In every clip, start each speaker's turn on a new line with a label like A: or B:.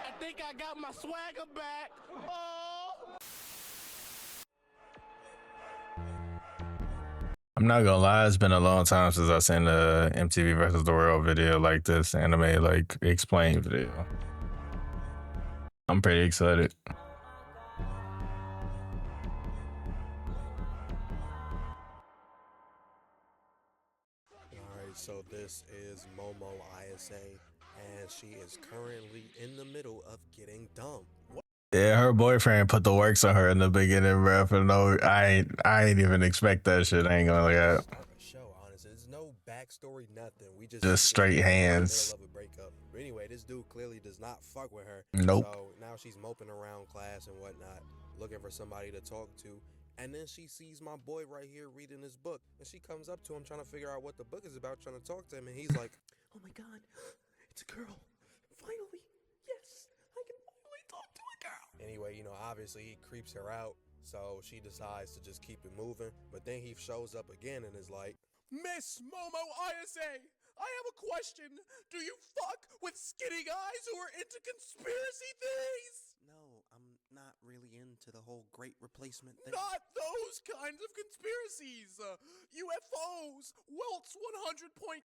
A: I think I got my swagger back. Oh.
B: I'm not gonna lie, it's been a long time since I seen the MTV versus the World video like this, anime like explain video. I'm pretty excited.
C: Alright, so this is Momo ISA, and she is currently in the middle of getting dumped. What?
B: Yeah, her boyfriend put the works on her in the beginning, bro. For no, I ain't even expect that shit. I ain't gonna lie.
C: Show, honestly, there's no backstory, nothing. We just
B: straight hands.
C: Middle of a breakup. But anyway, this dude clearly does not fuck with her.
B: Nope.
C: So now she's moping around class and whatnot, looking for somebody to talk to. And then she sees my boy right here reading his book, and she comes up to him trying to figure out what the book is about, trying to talk to him, and he's like, "Oh my God, it's a girl! Finally, yes, I can finally talk to a girl." Anyway, you know, obviously he creeps her out, so she decides to just keep it moving. But then he shows up again and is like,
A: Miss Momo ISA, I have a question. Do you fuck with skinny guys who are into conspiracy theories?
C: "No, I'm not really into the whole great replacement thing."
A: Not those kinds of conspiracies. UFOs, Welt's 100 point.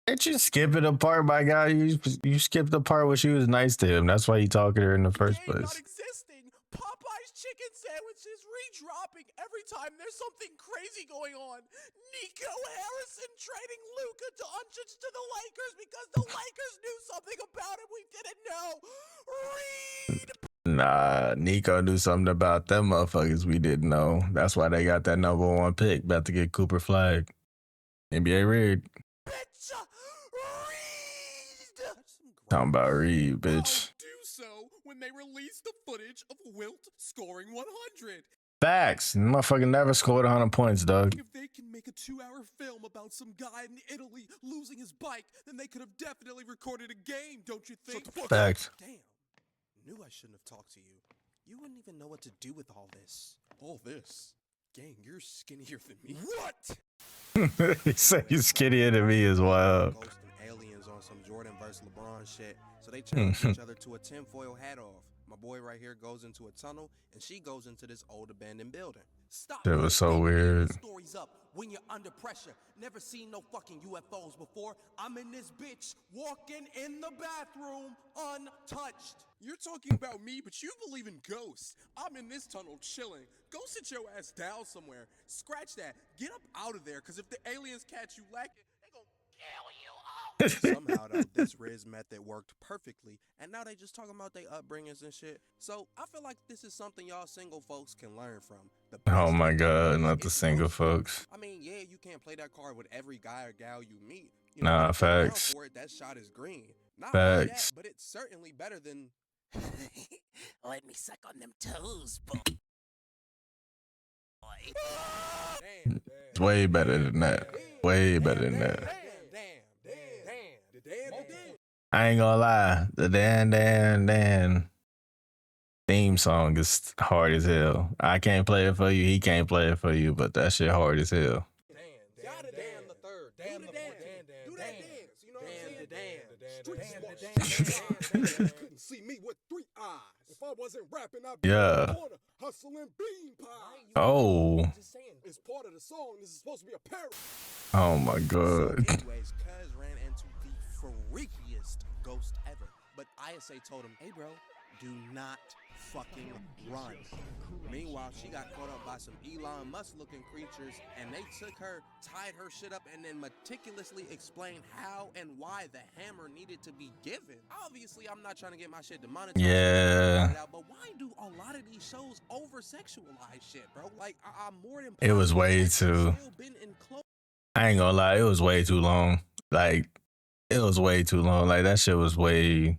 B: Didn't you skip it apart, my guy? You skipped the part where she was nice to him. That's why you talking to her in the first
A: Game
B: place.
A: not existing. Popeye's chicken sandwiches redropping every time there's something crazy going on. Nico Harrison trading Luka Doncic to the Lakers because the Lakers knew something about him we didn't know. Read.
B: Nah, Nico knew something about them motherfuckers we didn't know. That's why they got that #1 pick. About to get Cooper Flag. NBA Reed.
A: Bitch. Read.
B: Talking about Reed, bitch.
A: I'll do so when they release the footage of Wilt scoring 100.
B: Facts. Motherfucker never scored 100 points, dog.
A: If they can make a 2-hour film about some guy in Italy losing his bike, then they could have definitely recorded a game, don't you think?
B: Facts.
C: Damn, knew I shouldn't have talked to you. You wouldn't even know what to do with all this.
A: All this?
C: Gang, you're skinnier than me.
A: What?
B: He said he's skinnier than me as well.
C: Ghost and aliens on some Jordan versus LeBron shit. So they challenge each other to a tinfoil hat off. My boy right here goes into a tunnel, and she goes into this old abandoned building. Stop.
B: That was so weird.
A: Stories up when you're under pressure. Never seen no fucking UFOs before. I'm in this bitch walking in the bathroom untouched. You're talking about me, but you believe in ghosts. I'm in this tunnel chilling. Go sit your ass down somewhere. Scratch that. Get up out of there, because if the aliens catch you lacking, they gonna kill you all.
C: Somehow though, this Riz method worked perfectly, and now they just talking about their upbringings and shit. So I feel like this is something y'all single folks can learn from.
B: Oh my God, not the single folks.
C: I mean, yeah, you can't play that card with every guy or gal you meet. You
B: Nah,
C: if you're down
B: facts.
C: for it, that shot is green. Not
B: Facts.
C: that, but it's certainly better than.
A: Let me suck on them toes, boy.
C: Damn,
B: It's way better than that. Way better than that.
C: damn.
B: I ain't gonna lie, the DanDaDan theme song is hard as hell. I can't play it for you, he can't play it for you, but that shit hard as hell.
C: Dan the third. Dan the fourth. Do that dance. You know what I'm saying?
D: Dan. Couldn't see me with 3 eyes. If I wasn't rapping, I'd be
B: Yeah.
D: in the corner hustling bean pies.
B: Oh.
D: It's part of the song. This is supposed to be a parody.
B: Oh my God.
C: Anyways, Cuz ran into the freakiest ghost ever. But ISA told him, "Hey bro, do not fucking run." Meanwhile, she got caught up by some Elon Musk looking creatures, and they took her, tied her shit up, and then meticulously explained how and why the hammer needed to be given. Obviously, I'm not trying to get my shit demonetized.
B: Yeah.
C: But why do a lot of these shows over-sexualize shit, bro? Like, I'm more than
B: It was way too. I ain't gonna lie, it was way too long. Like, it was way too long. Like, that shit was way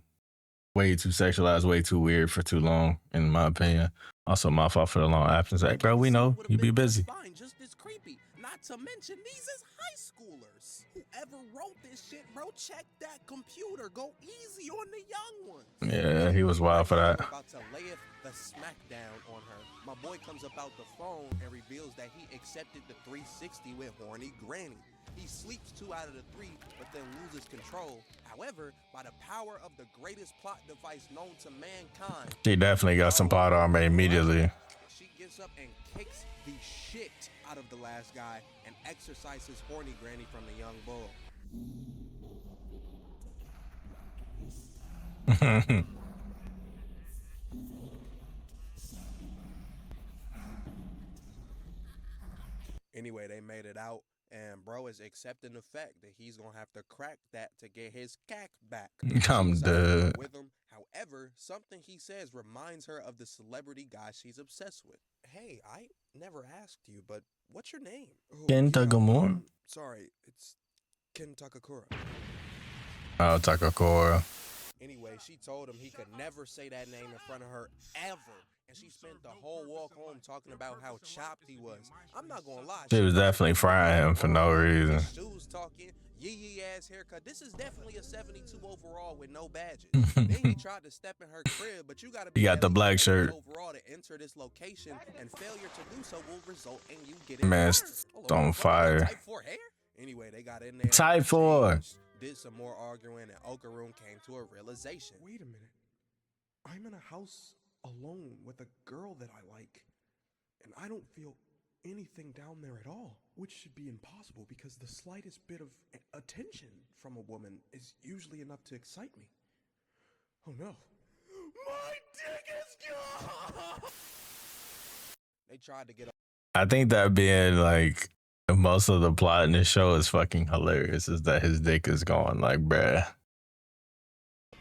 B: too sexualized, way too weird for too long, in my opinion. Also, my fault for the long absence. Hey, bro, we know you be busy.
C: Fine, just as creepy. Not to mention, these is high schoolers. Whoever wrote this shit, bro, check that computer. Go easy on the young ones.
B: Yeah, he was wild for that.
C: About to lay the smackdown on her. My boy comes up out the phone and reveals that he accepted the 360 with horny granny. He sleeps 2 out of the 3, but then loses control. However, by the power of the greatest plot device known to mankind,
B: She definitely got some pot armor immediately.
C: she gets up and kicks the shit out of the last guy and exorcises horny granny from the young bull. Anyway, they made it out, and bro is accepting the fact that he's gonna have to crack that to get his cack back.
B: I'm
C: She's
B: dead.
C: with him. However, something he says reminds her of the celebrity guy she's obsessed with. Hey, I never asked you, but what's your name? Oh,
B: Kentagamura?
C: sorry, it's Ken Takakura.
B: Oh, Takakura.
C: Anyway, she told him he could never say that name in front of her ever. And she spent the whole walk home talking about how chopped he was. I'm not gonna lie.
B: She was definitely frying him for no reason.
C: Shoes talking, yee ass haircut. This is definitely a 72 overall with no badges. Then he tried to step in her crib, but you gotta be.
B: He got the black shirt.
C: Overall to enter this location, and failure to do so will result in you getting
B: Man, on fire.
C: Type 4 hair? Anyway, they got in there.
B: Type 4.
C: Did some more arguing, and Okaroon came to a realization.
A: Wait a minute. I'm in a house alone with a girl that I like, and I don't feel anything down there at all, which should be impossible because the slightest bit of attention from a woman is usually enough to excite me. Oh no. My dick is gone!
C: They tried to get
B: I think that being like most of the plot in this show is fucking hilarious. Is that his dick is gone? Like, bruh.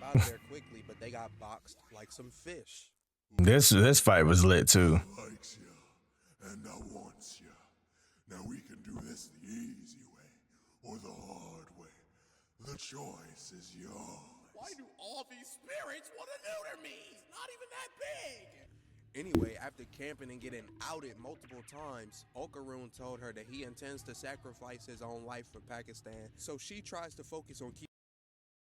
C: out of there quickly, but they got boxed like some fish.
B: This fight was lit too.
D: Likes ya, and I wants ya. Now we can do this the easy way, or the hard way. The choice is yours.
A: Why do all these spirits want to neuter me? It's not even that big!
C: Anyway, after camping and getting outed multiple times, Okaroon told her that he intends to sacrifice his own life for Pakistan, so she tries to focus on keeping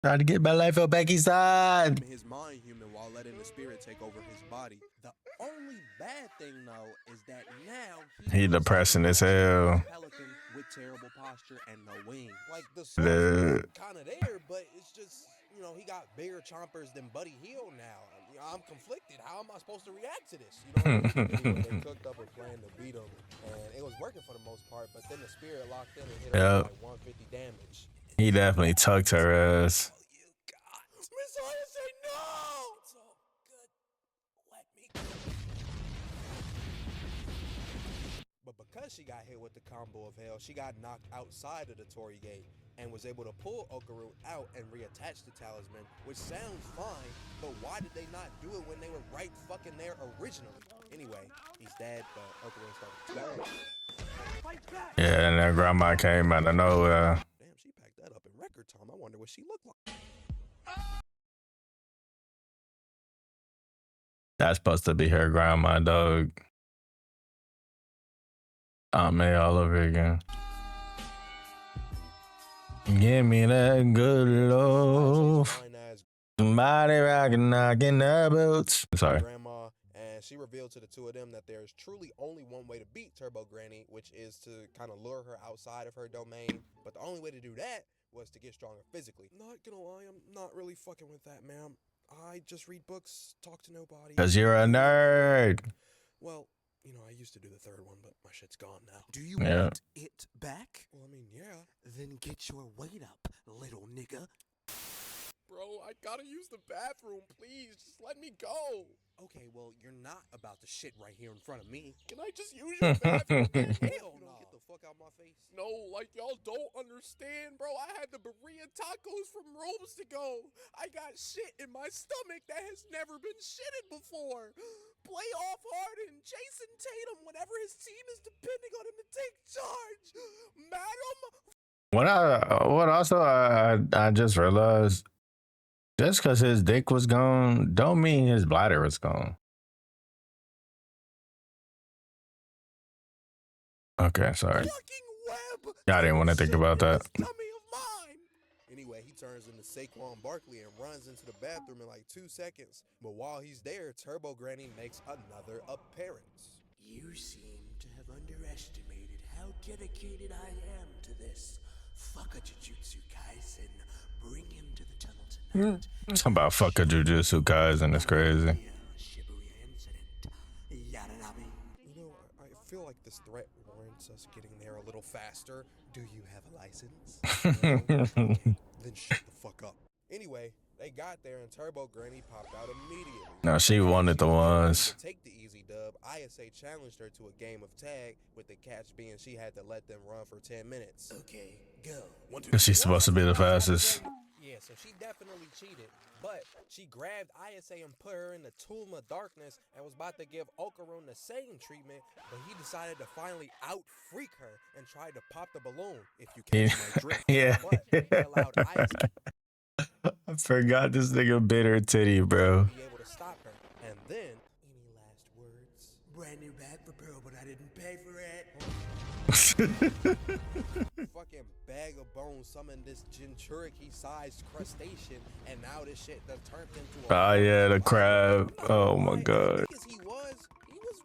B: Trying to get my life on Pakistan.
C: his mind human while letting the spirit take over his body. The only bad thing, though, is that now
B: He depressing as hell.
C: Pelican with terrible posture and no wings. Like the
B: The-
C: kind of there, but it's just, you know, he got bigger chompers than Buddy Hield now. You know, I'm conflicted. How am I supposed to react to this? You know, anyway, they cooked up a plan to beat him, and it was working for the most part. But then the spirit locked in and hit him
B: Yep.
C: with like 150 damage.
B: He definitely tucked her ass.
C: Oh, you got Miss Hoya, say no. It's all good. Let me go. But because she got hit with the combo of hell, she got knocked outside of the Torii Gate and was able to pull Okaroon out and reattach the talisman, which sounds fine, but why did they not do it when they were right fucking there originally? Anyway, he's dead, but Okaroon started to
B: Yeah, and that grandma came out of nowhere.
C: Damn, she packed that up in record time. I wonder what she looked like.
B: That's supposed to be her grandma, dog. Oh man, all over again. Give me that good love.
C: Fine as
B: Somebody rockin' knocking the boots. Sorry.
C: grandma, and she revealed to the two of them that there's truly only one way to beat Turbo Granny, which is to kind of lure her outside of her domain. But the only way to do that was to get stronger physically. Not gonna lie, I'm not really fucking with that, ma'am. I just read books, talk to nobody.
B: Cause you're a nerd.
C: Well, you know, I used to do the third one, but my shit's gone now.
A: Do you
B: Yeah.
A: want it back?
C: Well, I mean, yeah.
A: Then get your weight up, little nigga.
C: Bro, I gotta use the bathroom, please. Just let me go. Okay, well, you're not about to shit right here in front of me. Can I just use your bathroom? Hell no. Get the fuck out my face. No, like y'all don't understand, bro. I had the burrito tacos from Rome's to go. I got shit in my stomach that has never been shitted before. Play off hard and Jason Tatum whenever his team is depending on him to take charge. Madam.
B: What also I just realized, just because his dick was gone, don't mean his bladder was gone. Okay, sorry.
C: Fucking web.
B: I didn't want to think about that.
C: Dummy of mine. Anyway, he turns into Saquon Barkley and runs into the bathroom in like 2 seconds. But while he's there, Turbo Granny makes another appearance.
A: You seem to have underestimated how dedicated I am to this fuck a Jujutsu Kaisen, bring him to the tunnel tonight.
B: Talking about fuck a Jujutsu Kaisen, that's crazy.
A: Shibuya incident. Yadanami.
C: You know, I feel like this threat warrants us getting there a little faster. Do you have a license? No? Okay, then shut the fuck up. Anyway, they got there and Turbo Granny popped out immediately.
B: No, she wanted the ones.
C: To take the easy dub, ISA challenged her to a game of tag, with the catch being she had to let them run for 10 minutes.
A: Okay, go.
C: 1, 2,
B: Cause she's supposed to be the fastest.
C: Yeah, so she definitely cheated, but she grabbed ISA and put her in the tomb of darkness and was about to give Okarun the same treatment, but he decided to finally out-freak her and tried to pop the balloon, if you catch my drift.
B: Yeah.
C: But he allowed ISA
B: I forgot this nigga bit her titty, bro.
C: to be able to stop her. And then, any last words?
A: Brand new bag for Pearl, but I didn't pay for it.
C: Fucking bag of bones summoned this Jinchuriki-sized crustacean, and now this shit done turned into a...
B: Oh yeah, the crab. Oh my god.
C: As he was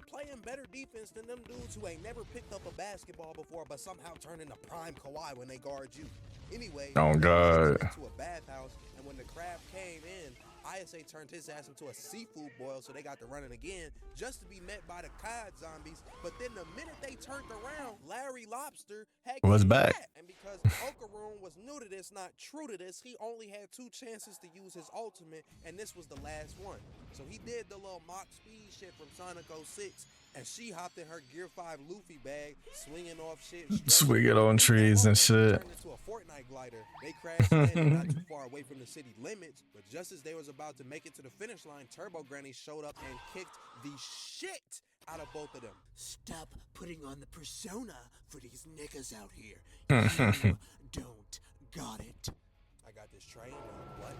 C: playing better defense than them dudes who ain't never picked up a basketball before, but somehow turned into prime Kawhi when they guard you. Anyway,
B: Oh god.
C: into a bathhouse, and when the crab came in, ISA turned his ass into a seafood boil, so they got to running again, just to be met by the cod zombies. But then the minute they turned around, Larry Lobster
B: Was back.
C: And because Okarun was new to this, not true to this, he only had 2 chances to use his ultimate, and this was the last one. So he did the little mock speed shit from Sonic 06, and she hopped in her Gear 5 Luffy bag, swinging off shit.
B: Swinging on trees and shit.
C: Turned into a Fortnite glider. They crashed landed not too far away from the city limits, but just as they was about to make it to the finish line, Turbo Granny showed up and kicked the shit out of both of them.
A: Stop putting on the persona for these niggas out here. You don't got it.
C: I got this train now. What?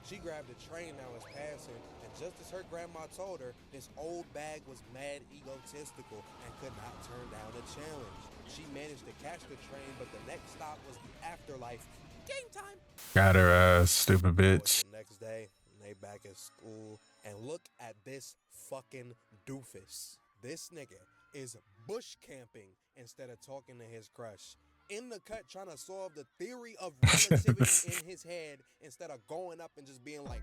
C: She grabbed the train that was passing, and just as her grandma told her, this old bag was mad egotistical and could not turn down the challenge. She managed to catch the train, but the next stop was the afterlife. Game time!
B: Got her ass, stupid bitch.
C: The next day, they back at school, and look at this fucking doofus. This nigga is bush camping instead of talking to his crush. In the cut, trying to solve the theory of relativity in his head instead of going up and just being like,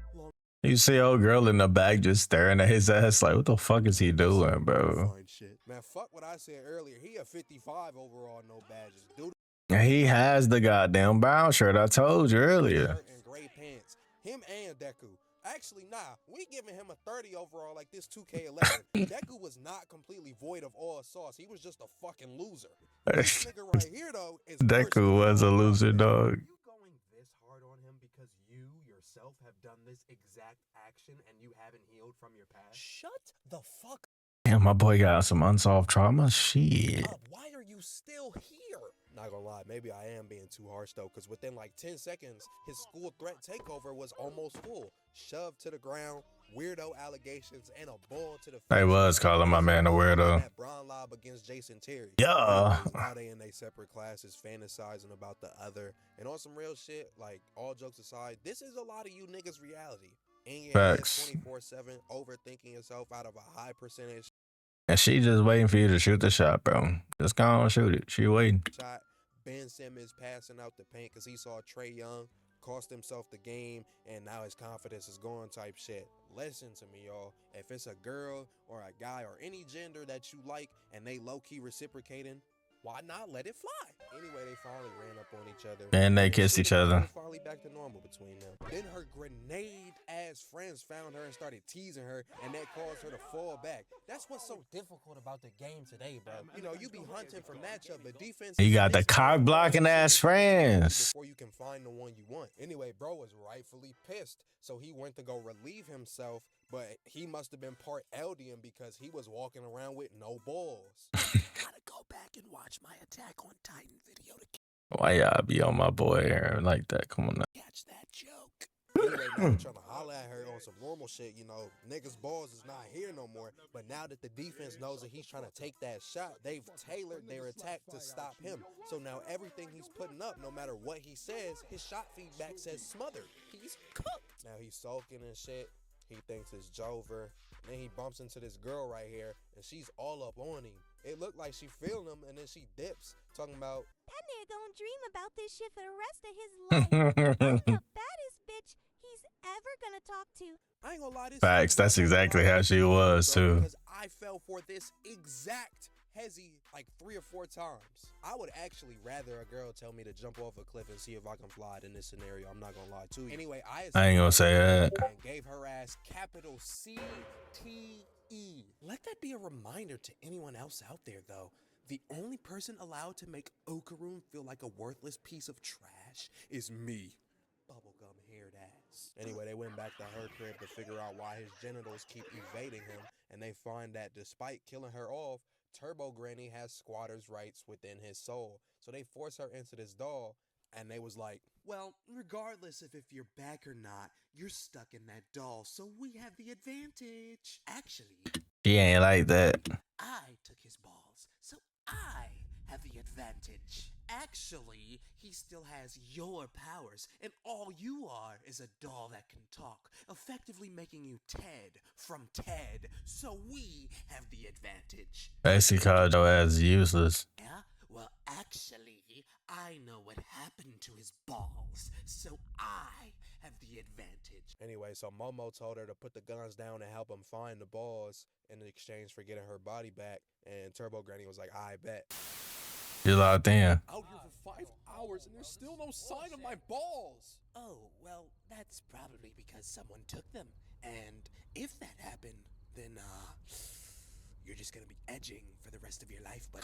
B: You see old girl in the back just staring at his ass like, what the fuck is he doing, bro?
C: fine shit. Man, fuck what I said earlier. He a 55 overall, no badges. Dude,
B: He has the goddamn brown shirt. I told you earlier.
C: shirt and gray pants. Him and Deku. Actually, nah, we giving him a 30 overall like this 2K11. Deku was not completely void of all sauce. He was just a fucking loser. This nigga right here, though, is
B: Deku was a loser, dog.
C: You going this hard on him because you yourself have done this exact action and you haven't healed from your past? Shut the fuck
B: Damn, my boy got some unsolved trauma. Shit.
C: up. Why are you still here? Not gonna lie, maybe I am being too harsh though, because within like 10 seconds, his school threat takeover was almost full. Shoved to the ground, weirdo allegations, and a ball to the face.
B: They was calling my man a weirdo.
C: That Braun lob against Jason Terry.
B: Yeah.
C: Now they in their separate classes fantasizing about the other. And on some real shit, like all jokes aside, this is a lot of you niggas' reality. In your head
B: Facts.
C: 24/7, overthinking yourself out of a high percentage
B: And she just waiting for you to shoot the shot, bro. Just go on, shoot it. She waiting.
C: shot. Ben Simmons passing out the paint because he saw Trey Young, cost himself the game, and now his confidence is gone type shit. Listen to me, y'all. If it's a girl or a guy or any gender that you like and they low-key reciprocating, why not let it fly? Anyway, they finally ran up on each other.
B: And they kissed each other.
C: Finally back to normal between them. Then her grenade-ass friends found her and started teasing her, and that caused her to fall back. That's what's so difficult about the game today, bro. You know, you be hunting for matchup, but defense...
B: You got the cock blocking ass friends.
C: Before you can find the one you want. Anyway, bro was rightfully pissed, so he went to go relieve himself, but he must have been part Eldian because he was walking around with no balls.
A: Gotta go back and watch my Attack on Titan video to
B: Why y'all be on my boy here like that? Come on now.
A: catch that joke.
C: Anyway, now they're trying to holler at her on some normal shit, you know, niggas' balls is not here no more. But now that the defense knows that he's trying to take that shot, they've tailored their attack to stop him. So now everything he's putting up, no matter what he says, his shot feedback says smothered. He's cooked. Now he's sulking and shit. He thinks it's Jover. Then he bumps into this girl right here, and she's all up on him. It looked like she feeling him, and then she dips, talking about,
E: That nigga gonna dream about this shit for the rest of his life. I'm the baddest bitch he's ever gonna talk to.
C: I ain't gonna lie, this
B: Facts. That's exactly how she was too.
C: Because I fell for this exact hezzy like 3 or 4 times. I would actually rather a girl tell me to jump off a cliff and see if I can fly in this scenario. I'm not gonna lie to you. Anyway,
B: I ain't gonna say that.
C: And gave her ass capital CTE. Let that be a reminder to anyone else out there, though. The only person allowed to make Okaroon feel like a worthless piece of trash is me. Bubblegum haired ass. Anyway, they went back to her crib to figure out why his genitals keep evading him, and they find that despite killing her off, Turbo Granny has squatter's rights within his soul. So they force her into this doll, and they was like,
A: Well, regardless of if you're back or not, you're stuck in that doll, so we have the advantage. Actually,
B: He ain't like that.
A: I took his balls, so I have the advantage. Actually, he still has your powers, and all you are is a doll that can talk, effectively making you Ted from Ted, so we have the advantage.
B: Basically called your ass useless.
A: Yeah? Well, actually, I know what happened to his balls, so I have the advantage.
C: anyway, so Momo told her to put the guns down and help him find the balls in exchange for getting her body back, and Turbo Granny was like, I bet.
B: You locked in.
A: Out here for 5 hours and there's still no sign of my balls. Oh, well, that's probably because someone took them. And if that happened, then, you're just gonna be edging for the rest of your life, but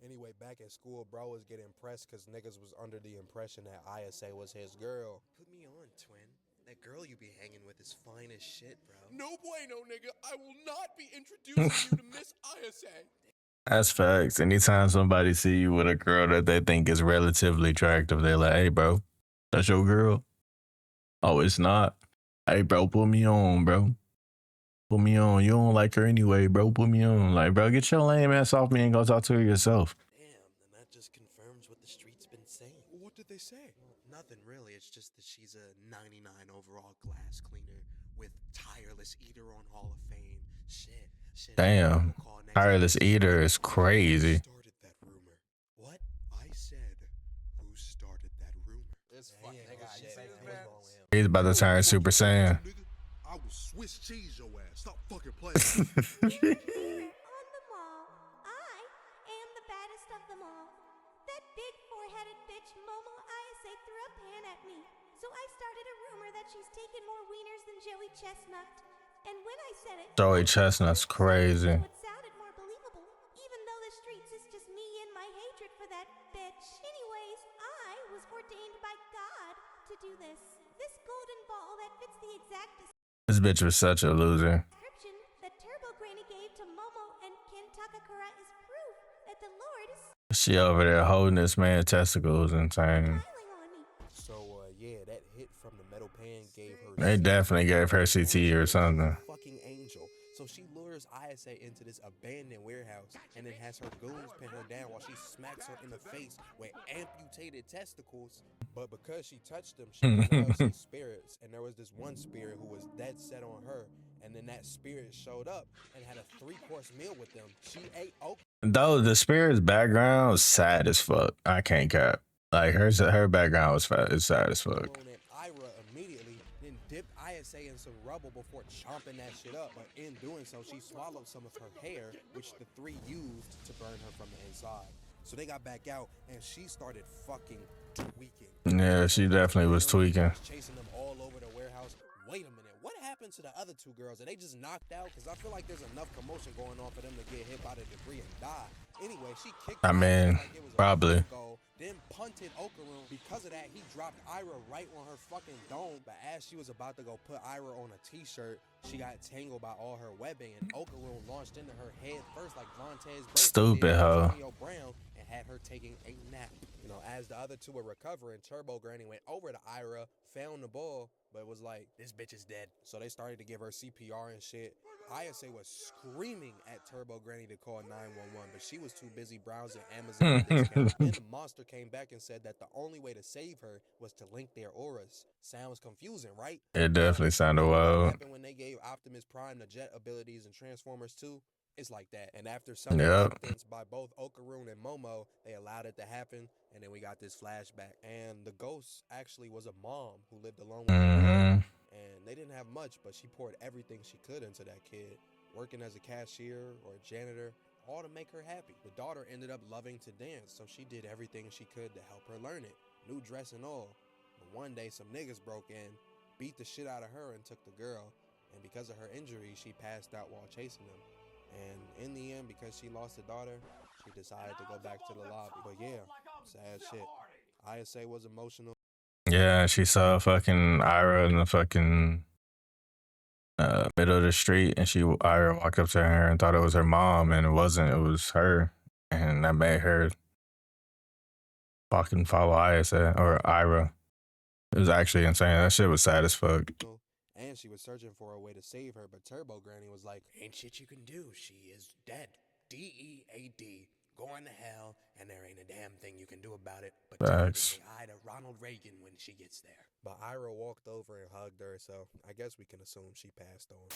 C: Anyway, back at school, bro was getting pressed because niggas was under the impression that Ayase was his girl.
A: Put me on, twin. That girl you be hanging with is fine as shit, bro.
F: No bueno, nigga. I will not be introducing you to Miss Ayase.
B: That's facts. Anytime somebody see you with a girl that they think is relatively attractive, they're like, hey, bro, that's your girl? Oh, it's not. Hey, bro, put me on, bro. Put me on. You don't like her anyway, bro. Put me on. Like, bro, get your lame ass off me and go talk to her yourself.
A: Damn, then that just confirms what the street's been saying.
F: What did they say?
A: Well, nothing really. It's just that she's a 99 overall glass cleaner with tireless eater on Hall of Fame. Shit.
B: Damn. Tireless eater is crazy.
F: Started that rumor.
A: What?
F: I said, who started that rumor?
C: This fucking nigga shit.
A: shit,
C: What's
A: man.
C: wrong with him?
B: He's about to turn Super Saiyan.
D: Nigga, I will Swiss cheese your ass. Stop fucking playing.
E: On the mall, I am the baddest of them all. That big four-headed bitch Momo Ayase threw a pan at me. So I started a rumor that she's taken more wieners than Joey Chestnut. And when I said it,
B: Joey Chestnut's crazy.
E: it sounded more believable, even though the streets is just me and my hatred for that bitch. Anyways, I was ordained by God to do this. This golden ball that fits the exact
B: This bitch was such a loser.
E: description that Turbo Granny gave to Momo and Ken Takakura is proof that the Lord is
B: She over there holding this man's testicles and saying,
E: smiling on me.
C: So, yeah, that hit from the metal pan gave her...
B: they definitely gave her CT or something.
C: Fucking angel. So she lures Ayase into this abandoned warehouse and then has her goons pin her down while she smacks her in the face with amputated testicles. But because she touched them, she was some spirits. And there was this one spirit who was dead set on her. And then that spirit showed up and had a 3-course meal with them. She ate okra.
B: Though the spirit's background was sad as fuck. I can't cap. Like her background was sad as fuck.
C: And Ira immediately then dipped Ayase in some rubble before chomping that shit up. But in doing so, she swallowed some of her hair, which the 3 used to burn her from the inside. So they got back out, and she started fucking tweaking.
B: Yeah, she definitely was tweaking.
C: Chasing them all over the warehouse. Wait a minute, what happened to the other 2 girls? Are they just knocked out? Because I feel like there's enough commotion going on for them to get hit by the debris and die. Anyway, she kicked
B: I
C: Ira
B: mean,
C: like it was a
B: probably.
C: goal, then punted Okaroon. Because of that, he dropped Ira right on her fucking dome. But as she was about to go put Ira on a t-shirt, she got tangled by all her webbing, and Okaroon launched into her head first like Vontae's
B: Stupid hoe.
C: Brown, and had her taking a nap. You know, as the other 2 were recovering, Turbo Granny went over to Ira, found the ball, but was like, this bitch is dead. So they started to give her CPR and shit. Ayase was screaming at Turbo Granny to call 911, but she was too busy browsing Amazon discounts. Then the monster came back and said that the only way to save her was to link their auras. Sounds confusing, right?
B: It definitely sounded
C: What
B: wild.
C: happened when they gave Optimus Prime the jet abilities and Transformers 2? It's like that. And after some
B: Yep.
C: reluctance by both Okaroon and Momo, they allowed it to happen. And then we got this flashback. And the ghost actually was a mom who lived alone with her daughter. And they didn't have much, but she poured everything she could into that kid, working as a cashier or a janitor, all to make her happy. The daughter ended up loving to dance, so she did everything she could to help her learn it. New dress and all. But one day some niggas broke in, beat the shit out of her and took the girl. And because of her injury, she passed out while chasing them. And in the end, because she lost a daughter, she decided to go back to the lobby. But yeah, sad shit. ISA was emotional.
B: Yeah, she saw fucking Ira in the fucking middle of the street, and Ira walked up to her and thought it was her mom, and it wasn't. It was her, and that made her fucking follow Isa or Ira. It was actually insane. That shit was sad as fuck.
C: And she was searching for a way to save her, but Turbo Granny was like, "Ain't shit you can do. She is dead. DEAD. Going to hell, and there ain't a damn thing you can do about it. But tell her to say hi to Ronald Reagan when she gets there." But Ira walked over and hugged her, so I guess we can assume she passed on.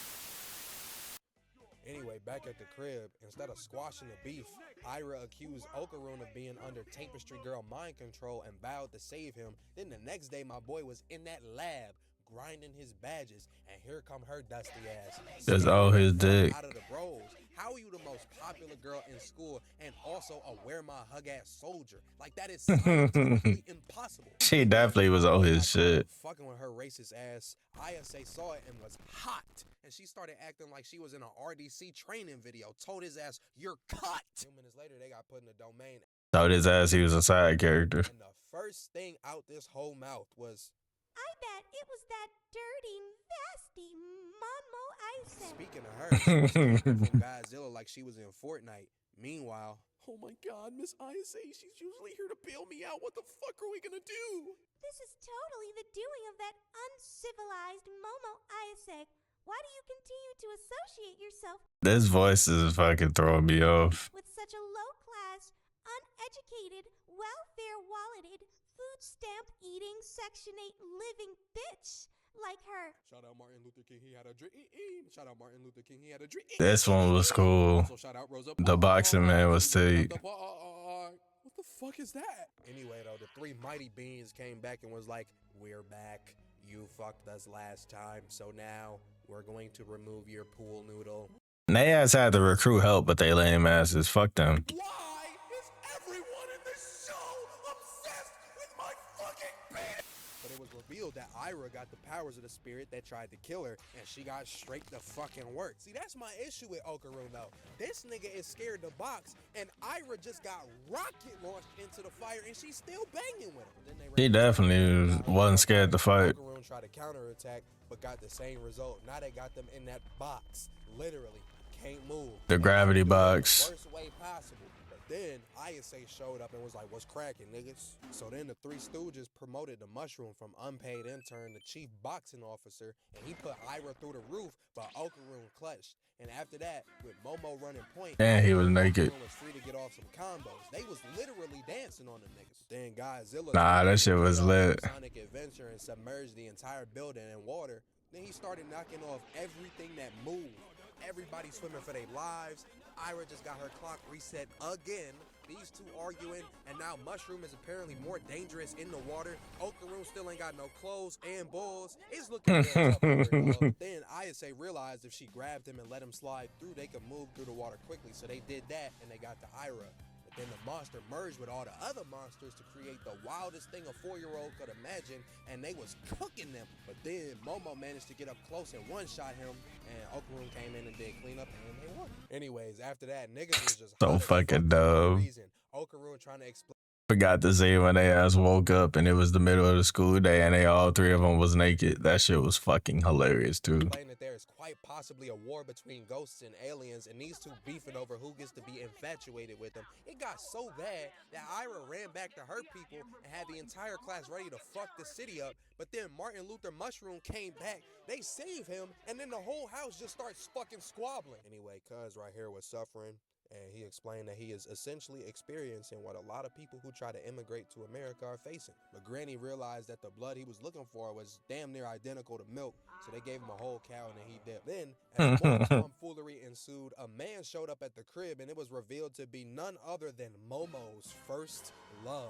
C: Anyway, back at the crib, instead of squashing the beef, Ira accused Okaroon of being under Tapestry Girl mind control and vowed to save him. Then the next day, my boy was in that lab grinding his badges, and here come her dusty ass.
B: Just his dick.
C: Out of the bros. How are you the most popular girl in school and also a wear my hug ass soldier? Like, that is scientifically impossible.
B: She definitely was on his shit.
C: Fucking with her racist ass, ISA saw it and was hot. And she started acting like she was in an RDC training video. Told his ass, "You're cut." 2 minutes later, they got put in the domain.
B: Told his ass he was a side character.
C: And the first thing out this whole mouth was,
E: I bet it was that dirty, nasty Momo Isa.
C: speaking of her, she was screaming from Godzilla like she was in Fortnite. Meanwhile,
F: Oh my god, Miss Isa, she's usually here to bail me out. What the fuck are we gonna do?
E: This is totally the doing of that uncivilized Momo Isa. Why do you continue to associate yourself
B: This voice is fucking throwing me off.
E: with such a low-class, uneducated, welfare-walleted, food stamp-eating, Section 8 living bitch like her?
F: Shout out Martin Luther King, he had a dream. Shout out Martin Luther King, he had a dream.
B: This one was cool.
F: Also, shout out Rosa
B: The boxing man was tight.
F: What the fuck is that?
C: anyway though, the three mighty beings came back and was like, "We're back. You fucked us last time, so now we're going to remove your pool noodle."
B: They ass had to recruit help, but they lame asses. Fuck them.
F: Why is everyone in this show obsessed with my fucking penis?
C: But it was revealed that Ira got the powers of the spirit that tried to kill her, and she got straight to fucking work. See, that's my issue with Okaroon though. This nigga is scared to box, and Ira just got rocket launched into the fire, and she's still banging with him. Then
B: He definitely wasn't scared to fight.
C: Okaroon tried to counterattack, but got the same result. Now they got them in that box, literally can't move.
B: The gravity box.
C: Worst way possible. But then ISA showed up and was like, "What's cracking, niggas?" So then the Three Stooges promoted the Mushroom from unpaid intern to chief boxing officer, and he put Ira through the roof, but Okaroon clutched. And after that, with Momo running point,
B: And he was naked.
C: Okaroon was free to get off some combos. They was literally dancing on them niggas. Then Godzilla,
B: Nah, that shit was lit.
C: Sonic Adventure and submerged the entire building in water. Then he started knocking off everything that moved. Everybody swimming for their lives. Ira just got her clock reset again. These two arguing, and now Mushroom is apparently more dangerous in the water. Okaroon still ain't got no clothes and balls. It's looking real tough for her, dog. Then ISA realized if she grabbed him and let him slide through, they could move through the water quickly. So they did that, and they got to Ira. Then the monster merged with all the other monsters to create the wildest thing a 4-year-old could imagine, and they was cooking them. But then Momo managed to get up close and one-shot him, and Okaroon came in and did cleanup, and they won. Anyways, after that, niggas was just
B: So fucking dumb.
C: Okaroon trying to explain.
B: Forgot to say when they ass woke up and it was the middle of the school day and they all three of them was naked. That shit was fucking hilarious too.
C: That there is quite possibly a war between ghosts and aliens, and these two beefing over who gets to be infatuated with them. It got so bad that Ira ran back to her people and had the entire class ready to fuck the city up. But then Martin Luther Mushroom came back, they saved him, and then the whole house just starts fucking squabbling. Anyway, cuz right here was suffering, And he explained that he is essentially experiencing what a lot of people who try to immigrate to America are facing. But Granny realized that the blood he was looking for was damn near identical to milk, so they gave him a whole cow and then he dipped. Then, as more tomfoolery ensued, a man showed up at the crib and it was revealed to be none other than Momo's first love.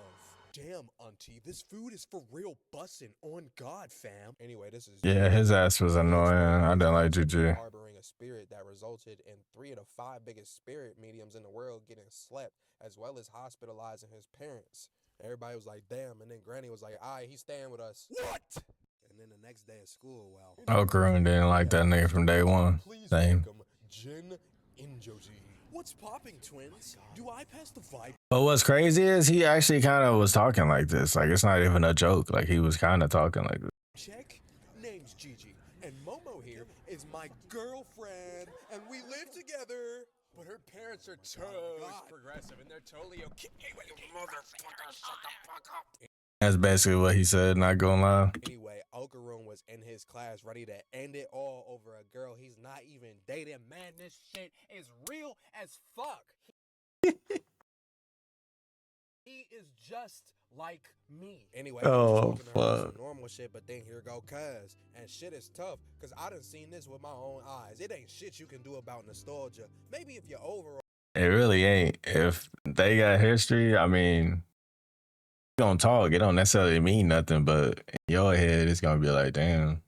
C: Damn, auntie, this food is for real bussin', on God, fam. Anyway, this is...
B: Yeah, his ass was annoying. I didn't like Juju.
C: Harboring a spirit that resulted in 3 of the 5 biggest spirit mediums in the world getting slept, as well as hospitalizing his parents. Everybody was like, damn, and then Granny was like, all right, he's staying with us.
F: What?
C: And then the next day at school, well...
B: Okaroon didn't like that nigga from day one.
C: Please
B: Same.
C: welcome Jin Injoji.
F: What's popping, twins? Do I pass the vibe?
B: But what's crazy is he actually kind of was talking like this. Like, it's not even a joke. Like, he was kind of talking like this.
F: Check. Name's Gigi, and Momo here is my girlfriend, and we live together. But her parents are progressive, and they're totally okay. Motherfucker, shut the fuck up.
B: That's basically what he said, not gonna lie.
C: Anyway, Okaroon was in his class ready to end it all over a girl he's not even dating. Man, this shit is real as fuck. He is just like me. Anyway,
B: Oh,
C: he was talking to her
B: fuck.
C: some normal shit, but then here go cuz. And shit is tough, because I done seen this with my own eyes. It ain't shit you can do about nostalgia. Maybe if you're over...
B: It really ain't. If they got history, I mean, you don't talk. It don't necessarily mean nothing, but in your head, it's gonna be like, damn,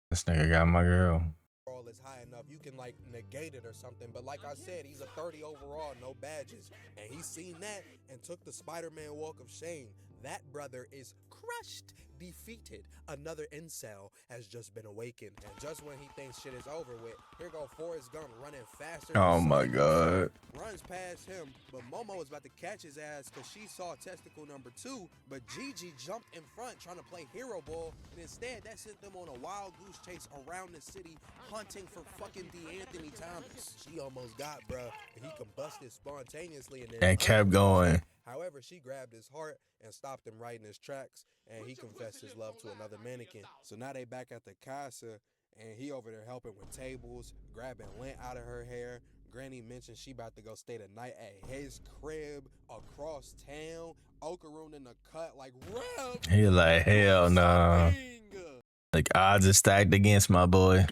B: this nigga got my girl.
C: Overall is high enough, you can like negate it or something. But like I said, he's a 30 overall, no badges. And he's seen that and took the Spider-Man walk of shame. That brother is crushed, defeated. Another incel has just been awakened. And just when he thinks shit is over with, here go Forrest Gump running faster.
B: Oh
C: than
B: my
C: Sonic.
B: God.
C: Runs past him, but Momo was about to catch his ass because she saw testicle number 2, but Gigi jumped in front trying to play hero ball, and instead that sent them on a wild goose chase around the city hunting for fucking D'Anthony Thomas. She almost got bruh, and he combusted spontaneously and then
B: And kept going.
C: However, she grabbed his heart and stopped him right in his tracks, and he confessed his love to another mannequin. So now they back at the casa, and he over there helping with tables, grabbing lint out of her hair. Granny mentioned she about to go stay the night at his crib across town. Okaroon in the cut like, Rev!
B: He like, hell nah. Like, odds are stacked against my boy.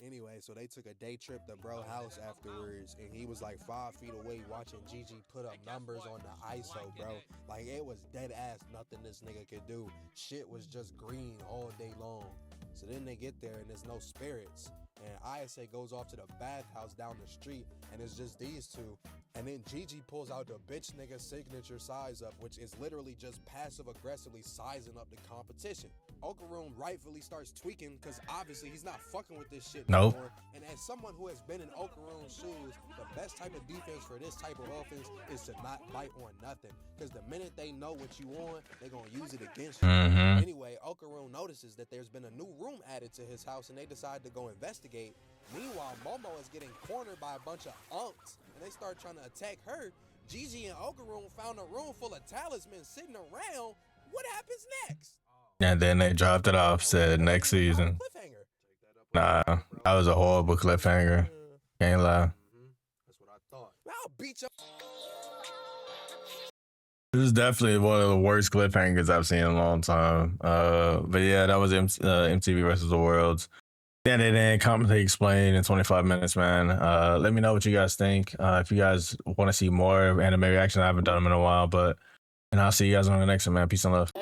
C: Anyway, so they took a day trip to bro house afterwards, and he was like 5 feet away watching Gigi put up numbers on the ISO, bro. Like, it was dead ass nothing this nigga could do. Shit was just green all day long. So then they get there and there's no spirits, and ISA goes off to the bathhouse down the street, and it's just these two. And then Gigi pulls out the bitch nigga signature size up, which is literally just passive aggressively sizing up the competition. Okaroon rightfully starts tweaking because obviously he's not fucking with this shit no more. And as someone who has been in Okaroon's shoes, the best type of defense for this type of offense is to not bite on nothing. Because the minute they know what you want, they're going to use it against you. Anyway, Okaroon notices that there's been a new room added to his house, and they decide to go investigate. Meanwhile, Momo is getting cornered by a bunch of unks, and they start trying to attack her. Gigi and Okaroon found a room full of talismans sitting around. What happens next?
B: And then they dropped it off, said next season. Nah, that was a horrible cliffhanger. Can't lie.
C: That's what I thought. I'll beat you.
B: This is definitely one of the worst cliffhangers I've seen in a long time. But yeah, that was MTV versus the Worlds. DanDaDan, comically explained in 25 minutes, man. Let me know what you guys think. If you guys want to see more anime reaction, I haven't done them in a while, but and I'll see you guys on the next one, man. Peace and love.